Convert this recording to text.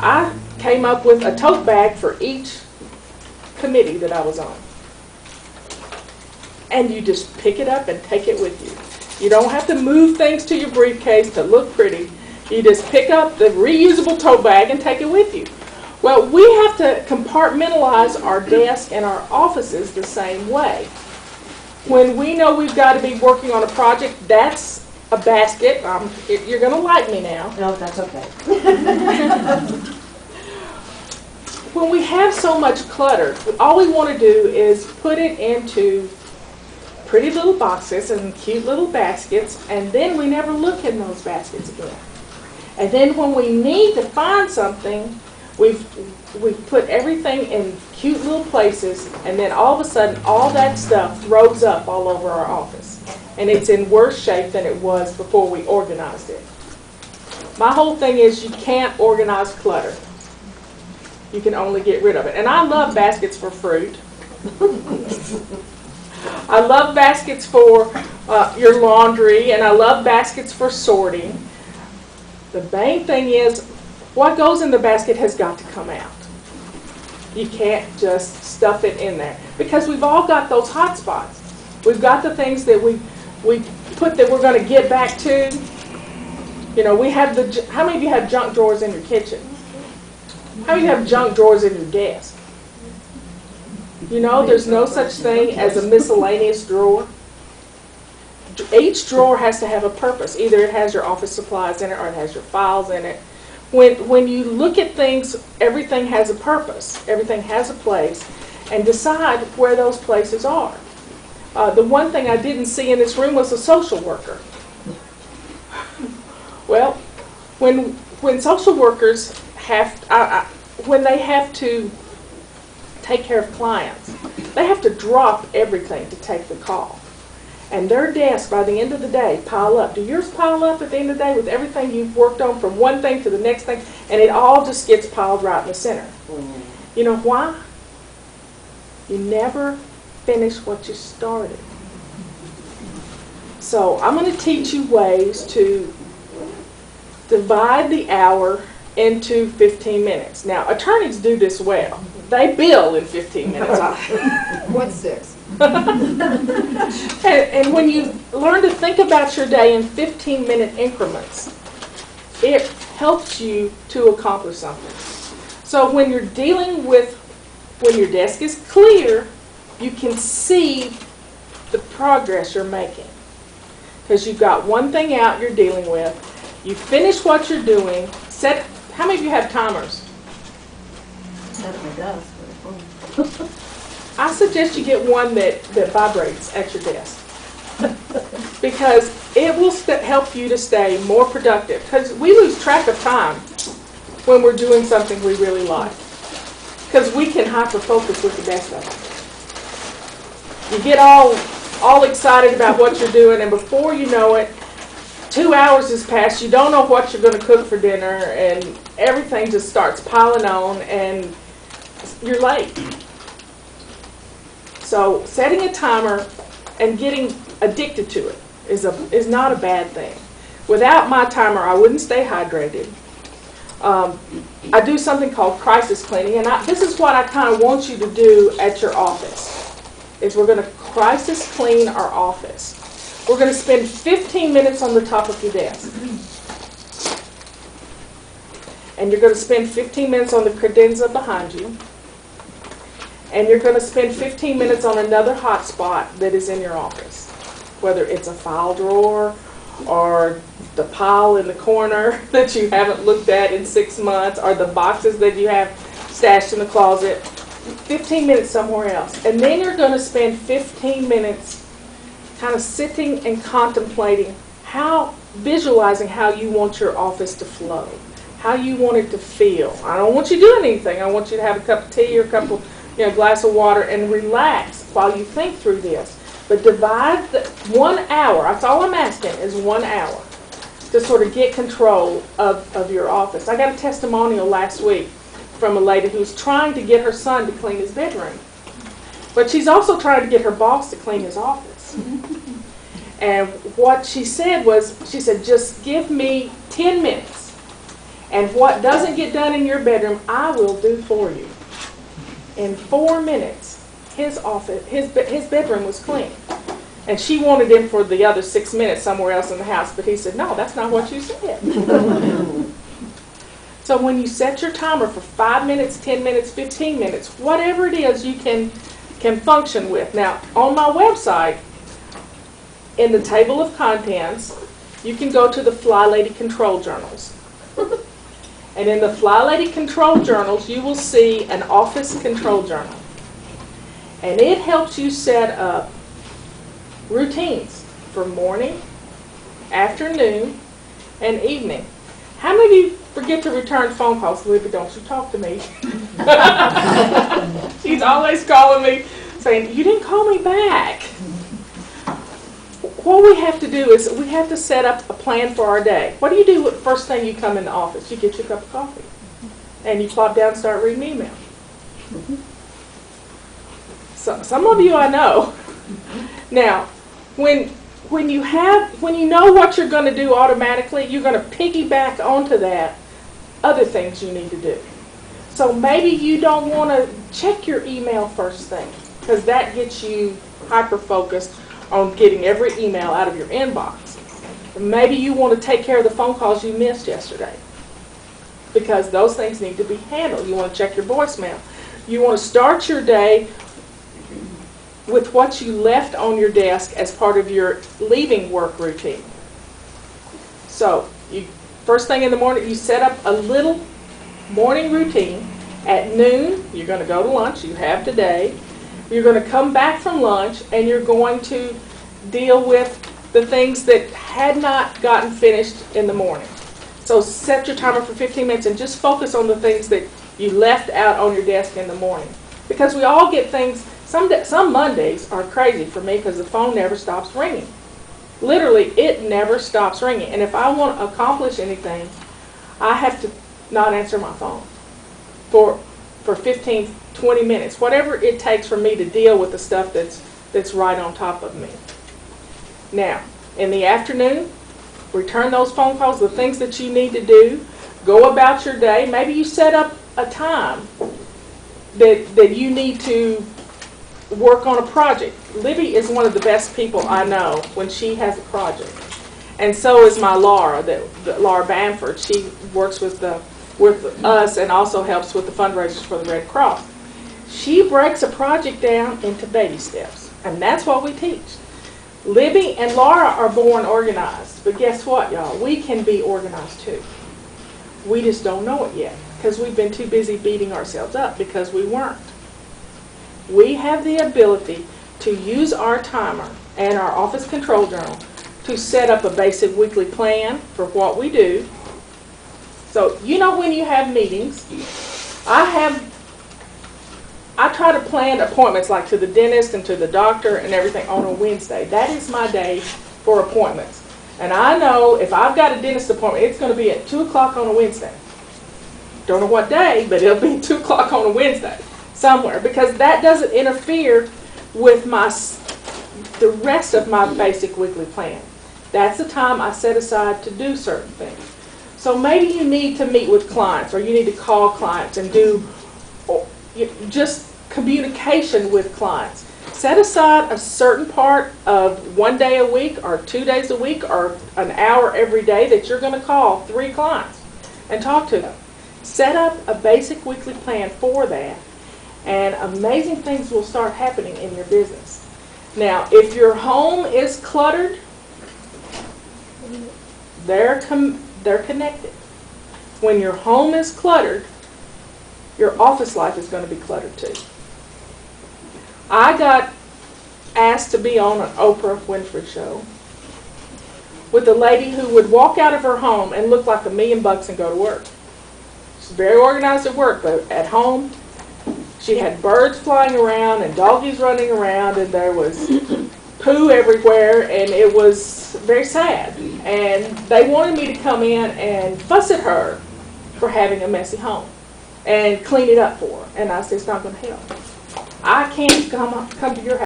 I came up with a tote bag for each committee that I was on. And you just pick it up and take it with you. You don't have to move things to your briefcase to look pretty. You just pick up the reusable tote bag and take it with you. Well, we have to compartmentalize our desk and our offices the same way. When we know we've got to be working on a project, that's a basket. You're going to like me now. No, that's okay. When we have so much clutter, all we want to do is put it into pretty little boxes and cute little baskets, and then we never look in those baskets again. And then when we need to find something, we've put everything in cute little places, and then all of a sudden all that stuff throws up all over our office. And it's in worse shape than it was before we organized it. My whole thing is you can't organize clutter. You can only get rid of it. And I love baskets for fruit. I love baskets for your laundry, and I love baskets for sorting. The main thing is what goes in the basket has got to come out. You can't just stuff it in there, because we've all got those hot spots. We've got the things that we put that we're going to get back to. You know, we have how many of you have junk drawers in your kitchen? How many of you have junk drawers in your desk? You know, there's no such thing as a miscellaneous drawer. Each drawer has to have a purpose. Either it has your office supplies in it or it has your files in it. When you look at things, everything has a purpose. Everything has a place. And decide where those places are. The one thing I didn't see in this room was a social worker. Well, when social workers when they have to take care of clients, they have to drop everything to take the call. And their desks, by the end of the day, pile up. Do yours pile up at the end of the day with everything you've worked on from one thing to the next thing? And it all just gets piled right in the center. You know why? You never finish what you started. So I'm going to teach you ways to divide the hour into 15 minutes. Now, attorneys do this well. They bill in 15 minutes. What's 6? And when you learn to think about your day in 15-minute increments, it helps you to accomplish something. So when you're dealing with, when your desk is clear, you can see the progress you're making. Because you've got one thing out you're dealing with, you finish what you're doing, how many of you have timers? Definitely does. I suggest you get one that vibrates at your desk. Because it will help you to stay more productive. Because we lose track of time when we're doing something we really like. Because we can hyper-focus with the best of it. You get all excited about what you're doing, and before you know it, 2 hours has passed, you don't know what you're going to cook for dinner, and everything just starts piling on, and you're late. So setting a timer and getting addicted to it is not a bad thing. Without my timer, I wouldn't stay hydrated. I do something called crisis cleaning, and this is what I kind of want you to do at your office, is we're going to crisis clean our office. We're going to spend 15 minutes on the top of your desk. And you're going to spend 15 minutes on the credenza behind you. And you're going to spend 15 minutes on another hot spot that is in your office. Whether it's a file drawer or the pile in the corner that you haven't looked at in 6 months, or the boxes that you have stashed in the closet. 15 minutes somewhere else. And then you're going to spend 15 minutes kind of sitting and contemplating visualizing how you want your office to flow, how you want it to feel. I don't want you doing anything. I want you to have a cup of tea or a glass of water and relax while you think through this. But divide 1 hour, that's all I'm asking, is 1 hour to sort of get control of your office. I got a testimonial last week from a lady who's trying to get her son to clean his bedroom. But she's also trying to get her boss to clean his office. And what she said was, she said, just give me 10 minutes And what doesn't get done in your bedroom, I will do for you. In 4 minutes, his bedroom was clean. And she wanted him for the other 6 minutes somewhere else in the house, but he said, no, that's not what you said. So when you set your timer for 5 minutes, 10 minutes, 15 minutes, whatever it is you can function with. Now, on my website, in the table of contents, you can go to the FlyLady Control Journals. And in the FlyLady Control Journals, you will see an office control journal. And it helps you set up routines for morning, afternoon, and evening. How many of you forget to return phone calls? Libby, don't you talk to me. She's always calling me saying, you didn't call me back. What we have to do is we have to set up a plan for our day. What do you do first thing you come in the office? You get your cup of coffee. And you plop down and start reading email. So, some of you I know. Now, when you know what you're going to do automatically, you're going to piggyback onto that other things you need to do. So maybe you don't want to check your email first thing, because that gets you hyper-focused on getting every email out of your inbox. Maybe you want to take care of the phone calls you missed yesterday, because those things need to be handled. You want to check your voicemail. You want to start your day with what you left on your desk as part of your leaving work routine. So, first thing in the morning, you set up a little morning routine. At noon, you're going to go to lunch. You have today. You're going to come back from lunch, and you're going to deal with the things that had not gotten finished in the morning. So set your timer for 15 minutes and just focus on the things that you left out on your desk in the morning. Because we all get things, some Mondays are crazy for me because the phone never stops ringing. Literally, it never stops ringing. And if I want to accomplish anything, I have to not answer my phone for 15, 20 minutes, whatever it takes for me to deal with the stuff that's right on top of me. Now, in the afternoon, return those phone calls, the things that you need to do, go about your day. Maybe you set up a time that you need to work on a project. Libby is one of the best people I know when she has a project. And so is my Laura, Laura Bamford. She works with us and also helps with the fundraisers for the Red Cross. She breaks a project down into baby steps, and that's what we teach. Libby and Laura are born organized, but guess what, y'all? We can be organized too. We just don't know it yet because we've been too busy beating ourselves up because we weren't. We have the ability to use our timer and our office control journal to set up a basic weekly plan for what we do. So, you know, when you have meetings, I try to plan appointments like to the dentist and to the doctor and everything on a Wednesday. That is my day for appointments. And I know if I've got a dentist appointment, it's going to be at 2 o'clock on a Wednesday. Don't know what day, but it'll be 2 o'clock on a Wednesday somewhere, because that doesn't interfere with the rest of my basic weekly plan. That's the time I set aside to do certain things. So maybe you need to meet with clients, or you need to call clients and do just communication with clients. Set aside a certain part of 1 day a week or 2 days a week or an hour every day that you're going to call 3 clients and talk to them. Set up a basic weekly plan for that, and amazing things will start happening in your business. Now, if your home is cluttered, they're connected. When your home is cluttered, your office life is going to be cluttered too. I got asked to be on an Oprah Winfrey show with a lady who would walk out of her home and look like $1 million and go to work. She's very organized at work, but at home, she had birds flying around and doggies running around, and there was poo everywhere, and it was very sad. And they wanted me to come in and fuss at her for having a messy home and clean it up for her. And I said, it's not going to help. I can't come to your house